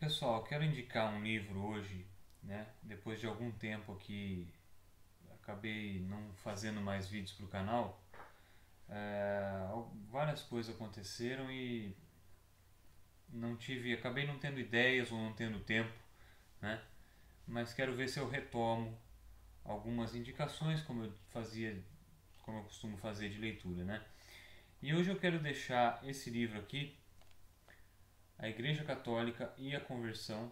Pessoal, quero indicar um livro hoje, né? Depois de algum tempo que acabei não fazendo mais vídeos para o canal, várias coisas aconteceram e acabei não tendo ideias ou não tendo tempo, né? Mas quero ver se eu retomo algumas indicações como eu costumo fazer de leitura, né? E hoje eu quero deixar esse livro aqui, A Igreja Católica e a Conversão,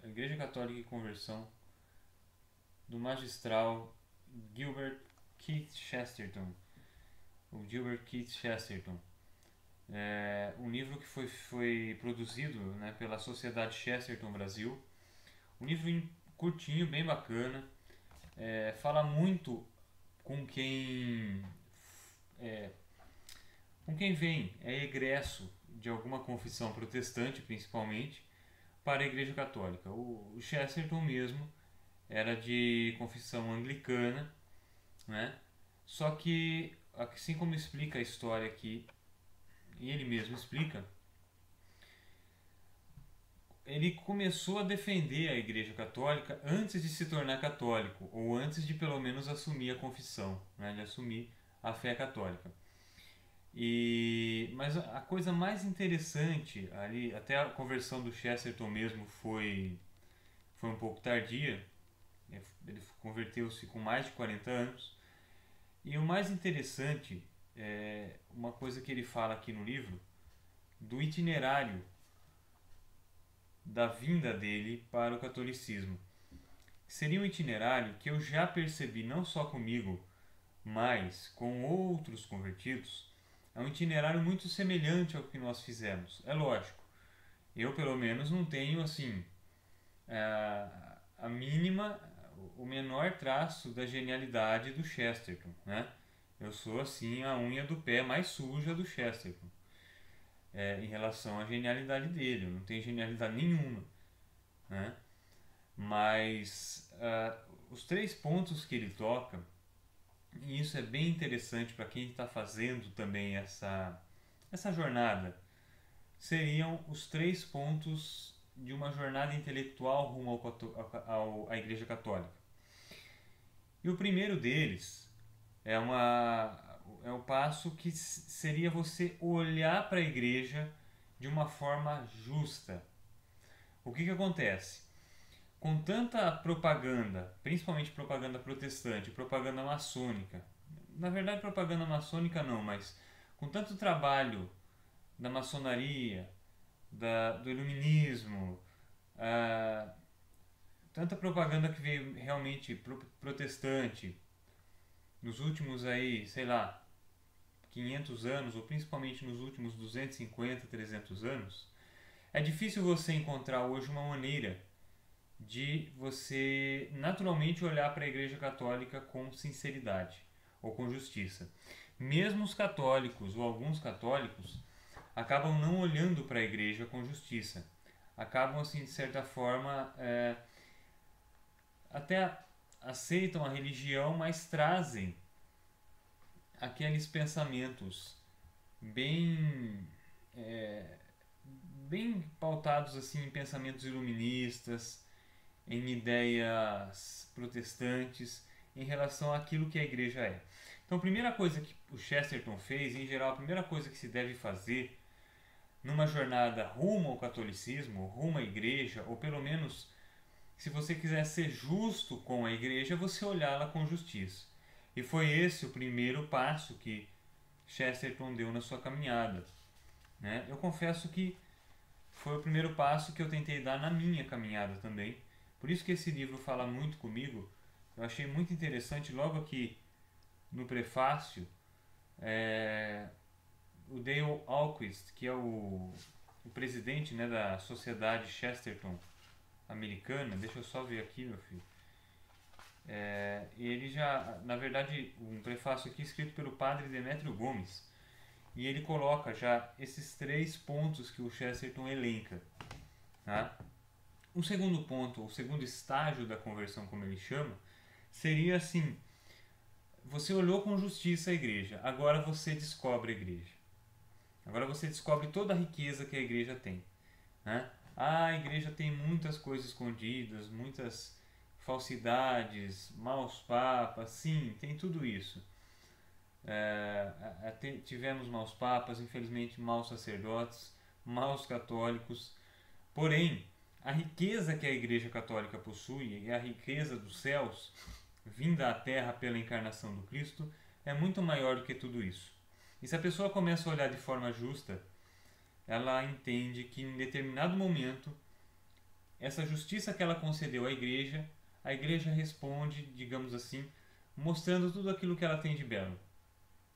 A Igreja Católica e Conversão, do magistral Gilbert Keith Chesterton. O Gilbert Keith Chesterton. É um livro que foi produzido, né, pela Sociedade Chesterton Brasil. Um livro curtinho, bem bacana. Fala muito com quem é, com quem vem, é egresso de alguma confissão protestante, principalmente, para a Igreja Católica. O Chesterton mesmo era de confissão anglicana, né? Só que, assim como explica a história aqui, e ele mesmo explica, ele começou a defender a Igreja Católica antes de se tornar católico, ou antes de pelo menos assumir a confissão, né, de assumir a fé católica. Mas a coisa mais interessante ali, até a conversão do Chesterton mesmo foi um pouco tardia, ele converteu-se com mais de 40 anos, e o mais interessante é uma coisa que ele fala aqui no livro, do itinerário da vinda dele para o catolicismo. Seria um itinerário que eu já percebi não só comigo, mas com outros convertidos. É um itinerário muito semelhante ao que nós fizemos. É lógico, eu pelo menos não tenho assim a mínima, o menor traço da genialidade do Chesterton, né? Eu sou assim a unha do pé mais suja do Chesterton, em relação à genialidade dele. Eu não tenho genialidade nenhuma, né? Mas os três pontos que ele toca, e isso é bem interessante para quem está fazendo também essa jornada, seriam os três pontos de uma jornada intelectual rumo à Igreja Católica. E o primeiro deles é o passo que seria você olhar para a Igreja de uma forma justa. O que acontece? Com tanta propaganda, principalmente propaganda protestante, propaganda maçônica, na verdade propaganda maçônica não, mas com tanto trabalho da maçonaria, do iluminismo, tanta propaganda que veio realmente protestante nos últimos aí, sei lá, 500 anos, ou principalmente nos últimos 250, 300 anos, é difícil você encontrar hoje uma maneira de você naturalmente olhar para a Igreja Católica com sinceridade ou com justiça. Mesmo os católicos ou alguns católicos acabam não olhando para a Igreja com justiça. Acabam, assim, de certa forma, até aceitam a religião, mas trazem aqueles pensamentos bem bem pautados assim em pensamentos iluministas, em ideias protestantes em relação àquilo que a igreja é. Então, a primeira coisa que o Chesterton fez, em geral, a primeira coisa que se deve fazer numa jornada rumo ao catolicismo, rumo à igreja, ou pelo menos, se você quiser ser justo com a igreja, você olhá-la com justiça. E foi esse o primeiro passo que Chesterton deu na sua caminhada, né? Eu confesso que foi o primeiro passo que eu tentei dar na minha caminhada também. Por isso que esse livro fala muito comigo. Eu achei muito interessante, logo aqui no prefácio, o Dale Ahlquist, que é o presidente, né, da Sociedade Chesterton americana. Deixa eu só ver aqui, meu filho. Ele já, na verdade, um prefácio aqui escrito pelo padre Demétrio Gomes, e ele coloca já esses três pontos que o Chesterton elenca, tá? O segundo ponto, o segundo estágio da conversão, como ele chama, seria assim: você olhou com justiça a igreja, agora você descobre a igreja. Agora você descobre toda a riqueza que a igreja tem, né? a igreja tem muitas coisas escondidas, muitas falsidades, maus papas, sim, tem tudo isso. Tivemos maus papas, infelizmente maus sacerdotes, maus católicos, porém, a riqueza que a Igreja Católica possui e a riqueza dos céus, vinda à Terra pela encarnação do Cristo, é muito maior do que tudo isso. E se a pessoa começa a olhar de forma justa, ela entende que em determinado momento, essa justiça que ela concedeu à Igreja, a Igreja responde, digamos assim, mostrando tudo aquilo que ela tem de belo,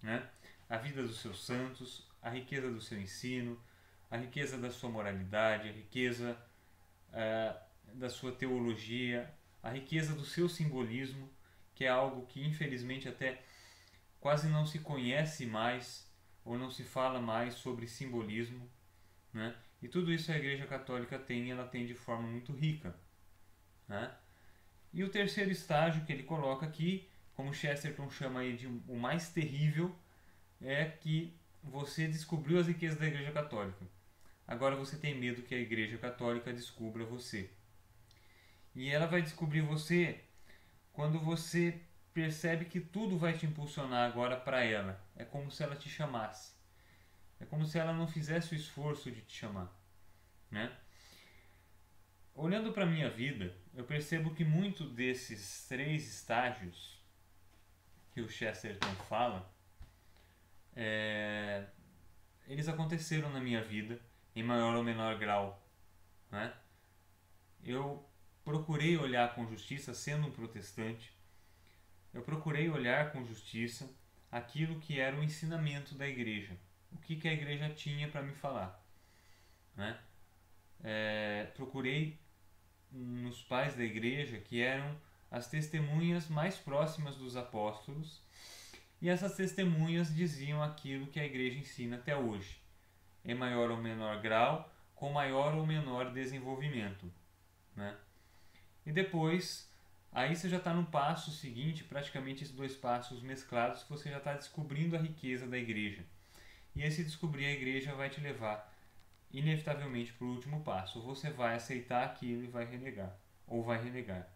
né? A vida dos seus santos, a riqueza do seu ensino, a riqueza da sua moralidade, a riqueza da sua teologia, a riqueza do seu simbolismo, que é algo que infelizmente até quase não se conhece mais ou não se fala mais sobre simbolismo, né? E tudo isso a Igreja Católica tem, e ela tem de forma muito rica, né? E o terceiro estágio que ele coloca aqui, como Chesterton chama aí de o mais terrível, é que você descobriu as riquezas da Igreja Católica. Agora você tem medo que a Igreja Católica descubra você. E ela vai descobrir você quando você percebe que tudo vai te impulsionar agora para ela. É como se ela te chamasse. É como se ela não fizesse o esforço de te chamar, né? Olhando para a minha vida, eu percebo que muito desses 3 estágios que o Chesterton fala, eles aconteceram na minha vida em maior ou menor grau, né? Eu procurei olhar com justiça, sendo um protestante, eu procurei olhar com justiça aquilo que era o ensinamento da igreja, o que a igreja tinha para me falar, né? Procurei nos pais da igreja, que eram as testemunhas mais próximas dos apóstolos, e essas testemunhas diziam aquilo que a igreja ensina até hoje, em maior ou menor grau, com maior ou menor desenvolvimento, né? E depois, aí você já está no passo seguinte, praticamente esses 2 passos mesclados, que você já está descobrindo a riqueza da igreja. E esse descobrir a igreja vai te levar inevitavelmente para o último passo. Ou você vai aceitar aquilo e vai renegar, ou vai renegar,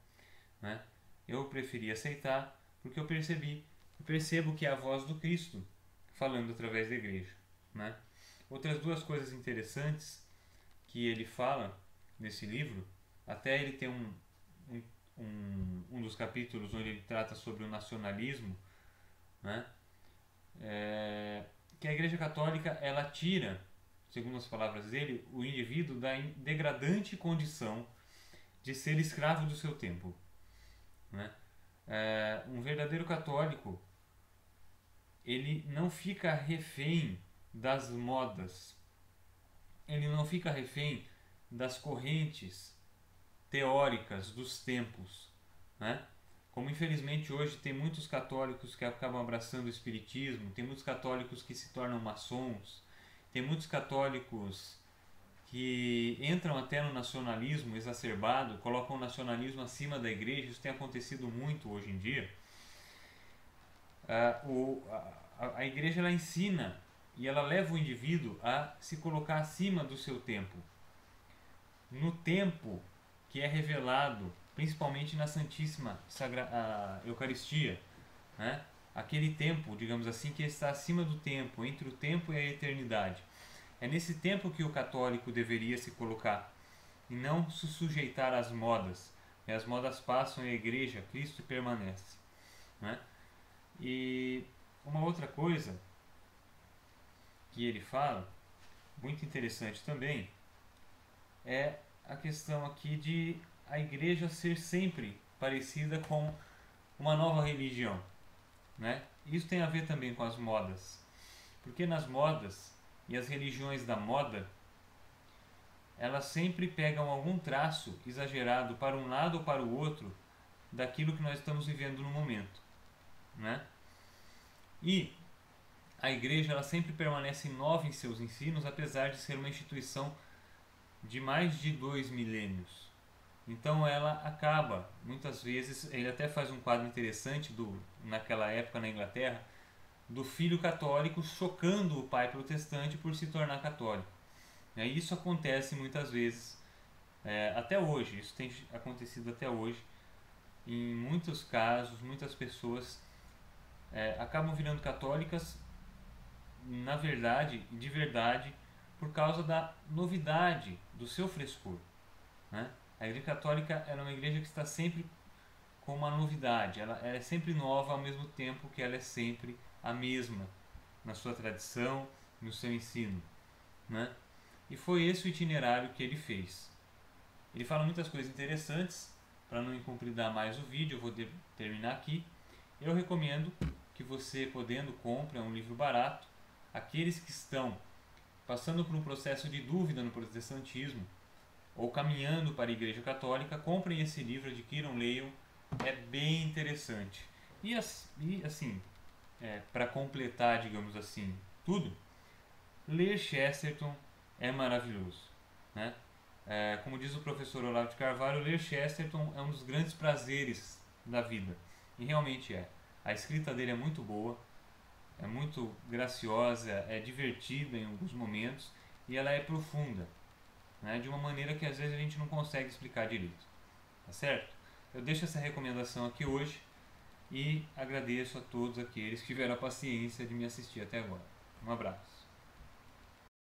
né? Eu preferi aceitar porque eu percebo que é a voz do Cristo falando através da igreja, né? Outras 2 coisas interessantes que ele fala nesse livro, até ele tem um dos capítulos onde ele trata sobre o nacionalismo, né? Que a Igreja Católica ela tira, segundo as palavras dele, o indivíduo da degradante condição de ser escravo do seu tempo, né? Um verdadeiro católico, ele não fica refém das modas, ele não fica refém das correntes teóricas dos tempos, né? Como infelizmente hoje tem muitos católicos que acabam abraçando o espiritismo, tem muitos católicos que se tornam maçons, tem muitos católicos que entram até no nacionalismo exacerbado, colocam o nacionalismo acima da igreja. Isso tem acontecido muito hoje em dia. A igreja ela ensina e ela leva o indivíduo a se colocar acima do seu tempo, no tempo que é revelado principalmente na Santíssima Eucaristia, né? Aquele tempo, digamos assim, que está acima do tempo, entre o tempo e a eternidade. É nesse tempo que o católico deveria se colocar e não se sujeitar às modas. E as modas passam e a igreja, Cristo permanece, né? E uma outra coisa que ele fala, muito interessante também, é a questão aqui de a igreja ser sempre parecida com uma nova religião, né? Isso tem a ver também com as modas, porque nas modas e as religiões da moda, elas sempre pegam algum traço exagerado para um lado ou para o outro daquilo que nós estamos vivendo no momento, né? E a igreja ela sempre permanece nova em seus ensinos, apesar de ser uma instituição de mais de 2 milênios. Então ela acaba, muitas vezes, ele até faz um quadro interessante naquela época na Inglaterra, do filho católico chocando o pai protestante por se tornar católico. E isso acontece muitas vezes Até hoje, isso tem acontecido até hoje. Em muitos casos, muitas pessoas acabam virando católicas, na verdade, de verdade, por causa da novidade, do seu frescor, né? A Igreja Católica é uma igreja que está sempre com uma novidade, ela é sempre nova ao mesmo tempo que ela é sempre a mesma na sua tradição, no seu ensino, né? E foi esse o itinerário que ele fez. Ele fala muitas coisas interessantes. Para não incumpridar mais o vídeo, eu vou terminar aqui. Eu recomendo que você, podendo, compre, é um livro barato. Aqueles que estão passando por um processo de dúvida no protestantismo ou caminhando para a Igreja Católica, comprem esse livro, adquiram, leiam, é bem interessante. E assim, para completar, digamos assim, tudo, ler Chesterton é maravilhoso, né? Como diz o professor Olavo de Carvalho, ler Chesterton é um dos grandes prazeres da vida. E realmente é. A escrita dele é muito boa, é muito graciosa, é divertida em alguns momentos e ela é profunda, né? De uma maneira que às vezes a gente não consegue explicar direito. Tá certo? Eu deixo essa recomendação aqui hoje e agradeço a todos aqueles que tiveram a paciência de me assistir até agora. Um abraço.